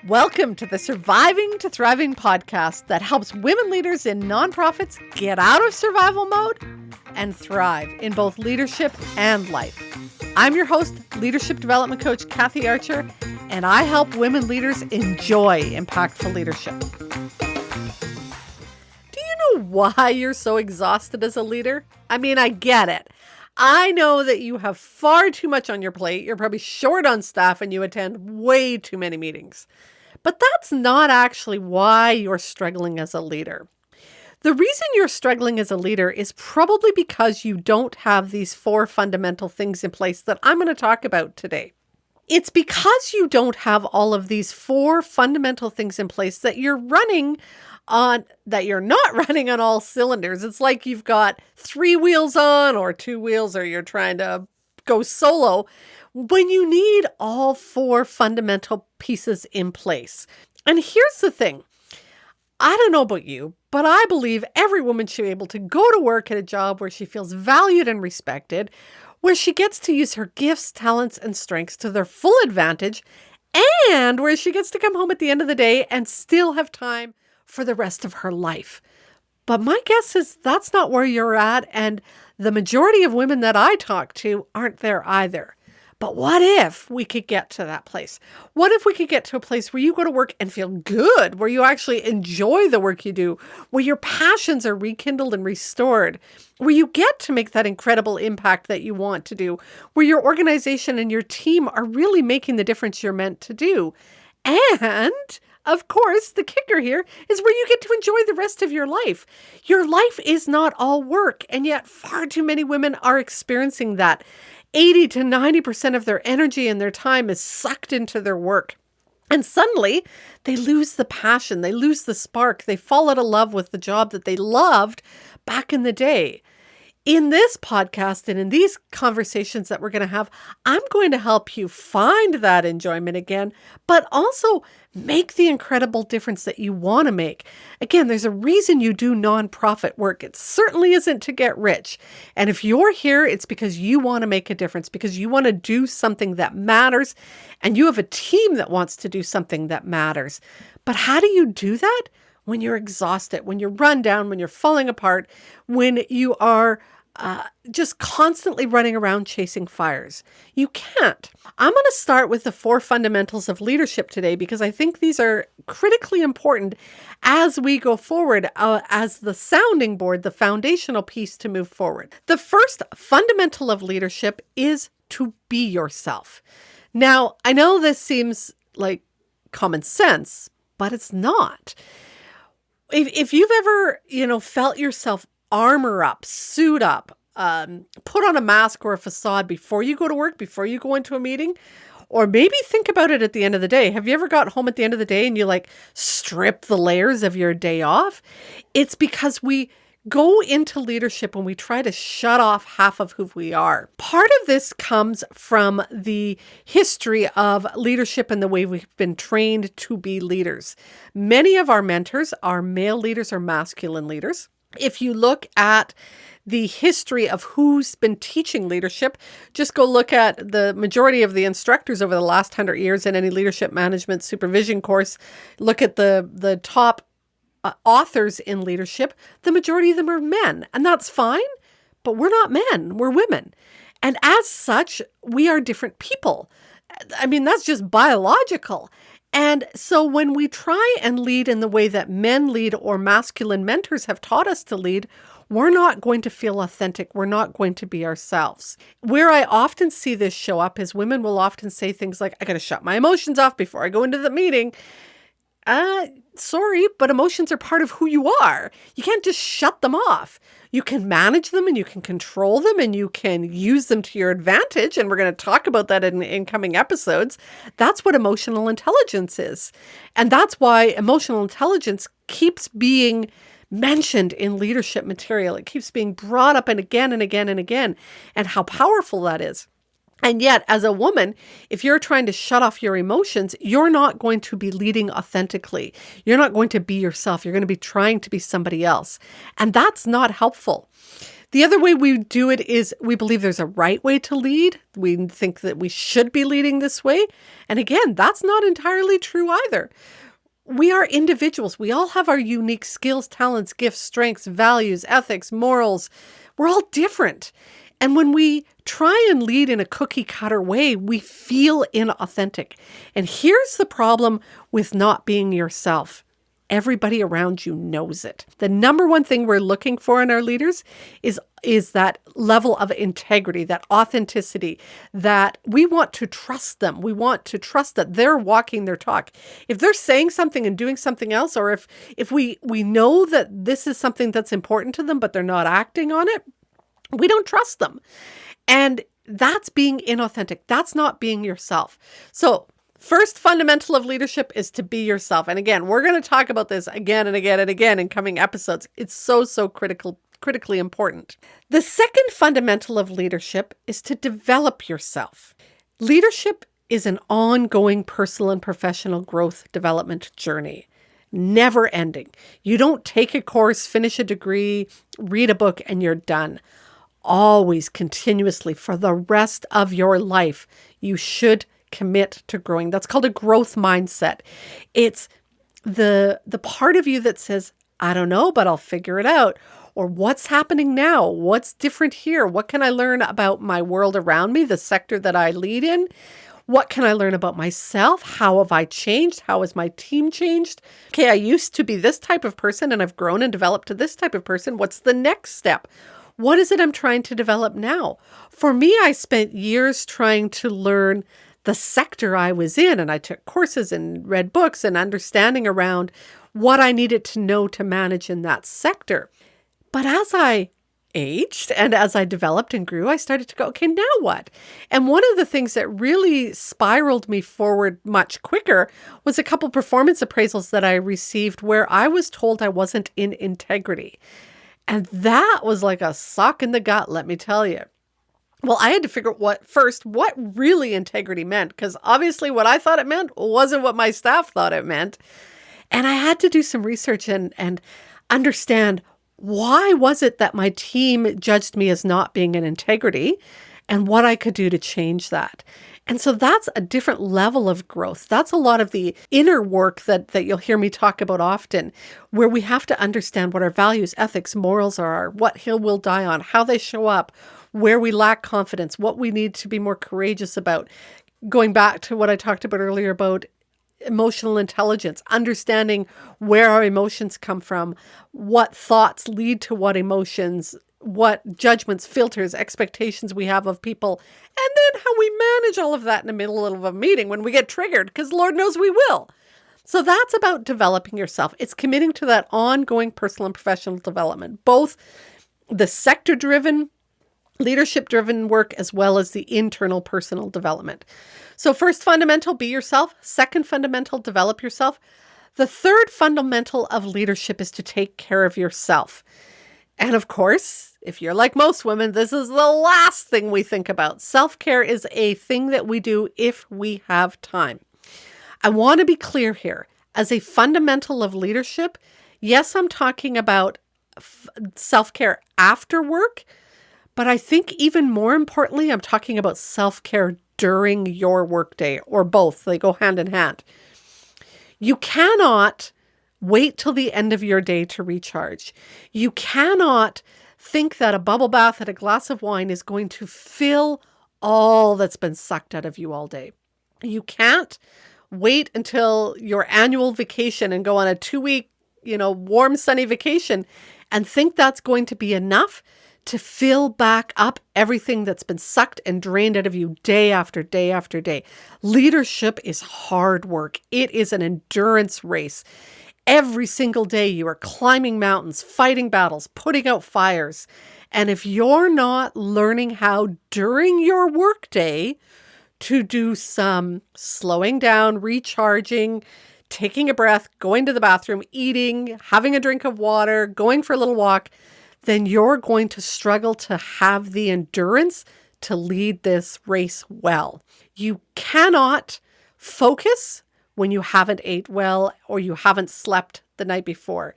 Welcome to the Surviving to Thriving podcast that helps women leaders in nonprofits get out of survival mode and thrive in both leadership and life. I'm your host, leadership development coach Kathy Archer, and I help women leaders enjoy impactful leadership. Do you know why you're so exhausted as a leader? I mean, I get it. I know that you have far too much on your plate. You're probably short on staff and you attend way too many meetings. But that's not actually why you're struggling as a leader. The reason you're struggling as a leader is probably because you don't have these 4 fundamental things in place that I'm going to talk about today. It's because you don't have all of these 4 fundamental things in place that you're not running on all cylinders. It's like you've got 3 wheels on or 2 wheels, or you're trying to go solo when you need all 4 fundamental pieces in place. And here's the thing. I don't know about you, but I believe every woman should be able to go to work at a job where she feels valued and respected, where she gets to use her gifts, talents, and strengths to their full advantage, and where she gets to come home at the end of the day and still have time for the rest of her life. But my guess is that's not where you're at, and the majority of women that I talk to aren't there either. But what if we could get to that place? What if we could get to a place where you go to work and feel good, where you actually enjoy the work you do, where your passions are rekindled and restored, where you get to make that incredible impact that you want to do, where your organization and your team are really making the difference you're meant to do. And of course, the kicker here is where you get to enjoy the rest of your life. Your life is not all work, and yet far too many women are experiencing that. 80 to 90% of their energy and their time is sucked into their work. And suddenly they lose the passion, they lose the spark, they fall out of love with the job that they loved back in the day. In this podcast and in these conversations that we're going to have, I'm going to help you find that enjoyment again, but also make the incredible difference that you want to make. Again, there's a reason you do nonprofit work. It certainly isn't to get rich. And if you're here, it's because you want to make a difference, because you want to do something that matters, and you have a team that wants to do something that matters. But how do you do that? When you're exhausted, when you're run down, when you're falling apart, when you are just constantly running around chasing fires. You can't. I'm going to start with the 4 fundamentals of leadership today because I think these are critically important as we go forward as the sounding board, the foundational piece to move forward. The first fundamental of leadership is to be yourself. Now, I know this seems like common sense, but it's not. If you've ever, felt yourself armor up, suit up, put on a mask or a facade before you go to work, before you go into a meeting, or maybe think about it at the end of the day. Have you ever got home at the end of the day and you strip the layers of your day off? It's because we go into leadership when we try to shut off half of who we are. Part of this comes from the history of leadership and the way we've been trained to be leaders. Many of our mentors are male leaders or masculine leaders. If you look at the history of who's been teaching leadership, just go look at the majority of the instructors over the last 100 years in any leadership management supervision course. Look at the top authors in leadership. The majority of them are men, and that's fine, but we're not men, we're women. And as such, we are different people. I mean, that's just biological. And so when we try and lead in the way that men lead or masculine mentors have taught us to lead, we're not going to feel authentic. We're not going to be ourselves. Where I often see this show up is women will often say things like, I got to shut my emotions off before I go into the meeting. Sorry, but emotions are part of who you are. You can't just shut them off. You can manage them and you can control them and you can use them to your advantage. And we're going to talk about that in coming episodes. That's what emotional intelligence is. And that's why emotional intelligence keeps being mentioned in leadership material. It keeps being brought up and again and again and again, and how powerful that is. And yet, as a woman, if you're trying to shut off your emotions, you're not going to be leading authentically. You're not going to be yourself. You're going to be trying to be somebody else. And that's not helpful. The other way we do it is we believe there's a right way to lead. We think that we should be leading this way. And again, that's not entirely true either. We are individuals. We all have our unique skills, talents, gifts, strengths, values, ethics, morals. We're all different. And when we try and lead in a cookie cutter way, we feel inauthentic. And here's the problem with not being yourself. Everybody around you knows it. The number one thing we're looking for in our leaders is that level of integrity, that authenticity, that we want to trust them. We want to trust that they're walking their talk. If they're saying something and doing something else, or if we know that this is something that's important to them, but they're not acting on it, we don't trust them. And that's being inauthentic. That's not being yourself. So first fundamental of leadership is to be yourself. And again, we're going to talk about this again and again and again in coming episodes. It's so critically important. The second fundamental of leadership is to develop yourself. Leadership is an ongoing personal and professional growth development journey. Never ending. You don't take a course, finish a degree, read a book, and you're done. Always, continuously, for the rest of your life, you should commit to growing. That's called a growth mindset. It's the part of you that says, I don't know, but I'll figure it out. Or what's happening now? What's different here? What can I learn about my world around me, the sector that I lead in? What can I learn about myself? How have I changed? How has my team changed? Okay, I used to be this type of person and I've grown and developed to this type of person. What's the next step? What is it I'm trying to develop now? For me, I spent years trying to learn the sector I was in, and I took courses and read books and understanding around what I needed to know to manage in that sector. But as I aged and as I developed and grew, I started to go, okay, now what? And one of the things that really spiraled me forward much quicker was a couple performance appraisals that I received where I was told I wasn't in integrity. And that was like a sock in the gut, let me tell you. Well, I had to figure out what really integrity meant, because obviously what I thought it meant wasn't what my staff thought it meant. And I had to do some research and understand, why was it that my team judged me as not being in integrity, and what I could do to change that. And so that's a different level of growth. That's a lot of the inner work that you'll hear me talk about often, where we have to understand what our values, ethics, morals are, what hill we'll die on, how they show up, where we lack confidence, what we need to be more courageous about. Going back to what I talked about earlier about emotional intelligence, understanding where our emotions come from, what thoughts lead to what emotions, what judgments, filters, expectations we have of people, and then how we manage all of that in the middle of a meeting when we get triggered, because Lord knows we will. So that's about developing yourself. It's committing to that ongoing personal and professional development, both the sector-driven, leadership-driven work, as well as the internal personal development. So first fundamental, be yourself. Second fundamental, develop yourself. The third fundamental of leadership is to take care of yourself. And of course, if you're like most women, this is the last thing we think about. Self-care is a thing that we do if we have time. I want to be clear here. As a fundamental of leadership, yes, I'm talking about self-care after work, but I think even more importantly, I'm talking about self-care during your workday, or both. They go hand in hand. You cannot wait till the end of your day to recharge. You cannot think that a bubble bath and a glass of wine is going to fill all that's been sucked out of you all day. You can't wait until your annual vacation and go on a 2-week, warm, sunny vacation and think that's going to be enough to fill back up everything that's been sucked and drained out of you day after day after day. Leadership is hard work. It is an endurance race. Every single day you are climbing mountains, fighting battles, putting out fires. And if you're not learning how during your workday to do some slowing down, recharging, taking a breath, going to the bathroom, eating, having a drink of water, going for a little walk, then you're going to struggle to have the endurance to lead this race well. You cannot focus when you haven't ate well or you haven't slept the night before.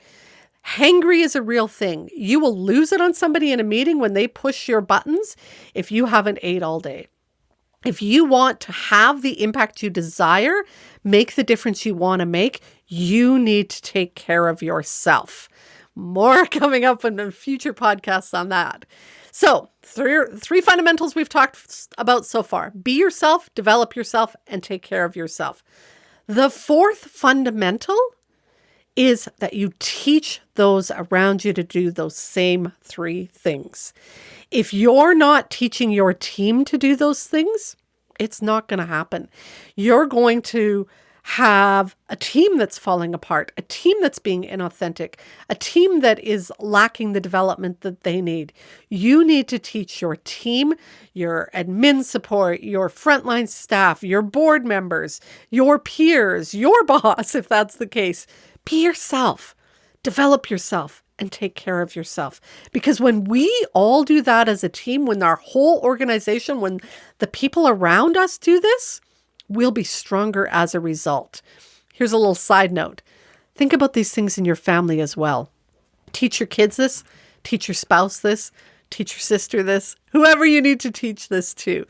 Hangry is a real thing. You will lose it on somebody in a meeting when they push your buttons if you haven't ate all day. If you want to have the impact you desire, make the difference you want to make, you need to take care of yourself. More coming up in future podcasts on that. So, three fundamentals we've talked about so far. Be yourself, develop yourself, and take care of yourself. The fourth fundamental is that you teach those around you to do those same three things. If you're not teaching your team to do those things, it's not going to happen. You're going to have a team that's falling apart, a team that's being inauthentic, a team that is lacking the development that they need. You need to teach your team, your admin support, your frontline staff, your board members, your peers, your boss, if that's the case. Be yourself, develop yourself, and take care of yourself. Because when we all do that as a team, when our whole organization, when the people around us do this, we'll be stronger as a result. Here's a little side note. Think about these things in your family as well. Teach your kids this, teach your spouse this, teach your sister this, whoever you need to teach this to.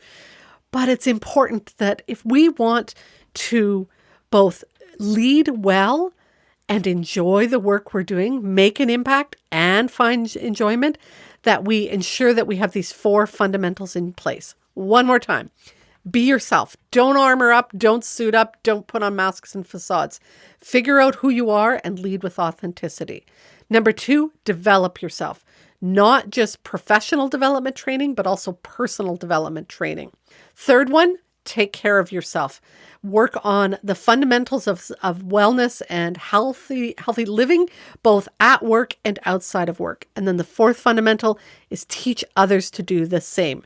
But it's important that if we want to both lead well and enjoy the work we're doing, make an impact and find enjoyment, that we ensure that we have these four fundamentals in place. One more time. Be yourself. Don't armor up. Don't suit up. Don't put on masks and facades. Figure out who you are and lead with authenticity. Number 2, develop yourself. Not just professional development training, but also personal development training. Third one, take care of yourself. Work on the fundamentals of wellness and healthy living, both at work and outside of work. And then the fourth fundamental is teach others to do the same.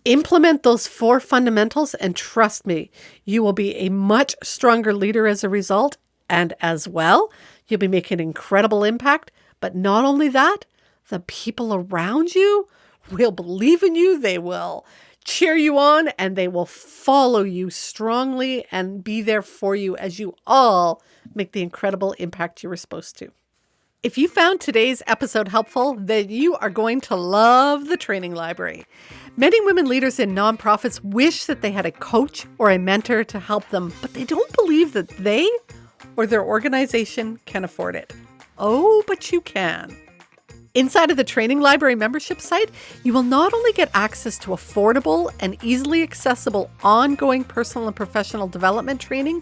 Implement those 4 fundamentals, and trust me, you will be a much stronger leader as a result. And as well, you'll be making an incredible impact. But not only that, the people around you will believe in you. They will cheer you on, and they will follow you strongly and be there for you as you all make the incredible impact you were supposed to. If you found today's episode helpful, then you are going to love the training library. Many women leaders in nonprofits wish that they had a coach or a mentor to help them, but they don't believe that they or their organization can afford it. Oh, but you can. Inside of the Training Library membership site, you will not only get access to affordable and easily accessible ongoing personal and professional development training,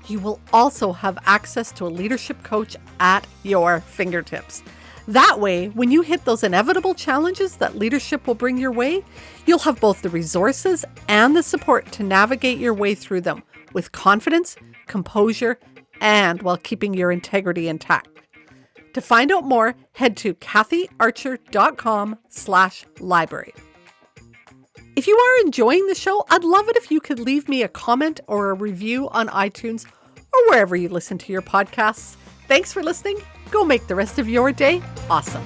you will also have access to a leadership coach at your fingertips. That way, when you hit those inevitable challenges that leadership will bring your way, you'll have both the resources and the support to navigate your way through them with confidence, composure, and while keeping your integrity intact. To find out more, head to kathyarcher.com/library. If you are enjoying the show, I'd love it if you could leave me a comment or a review on iTunes or wherever you listen to your podcasts. Thanks for listening. Go make the rest of your day awesome.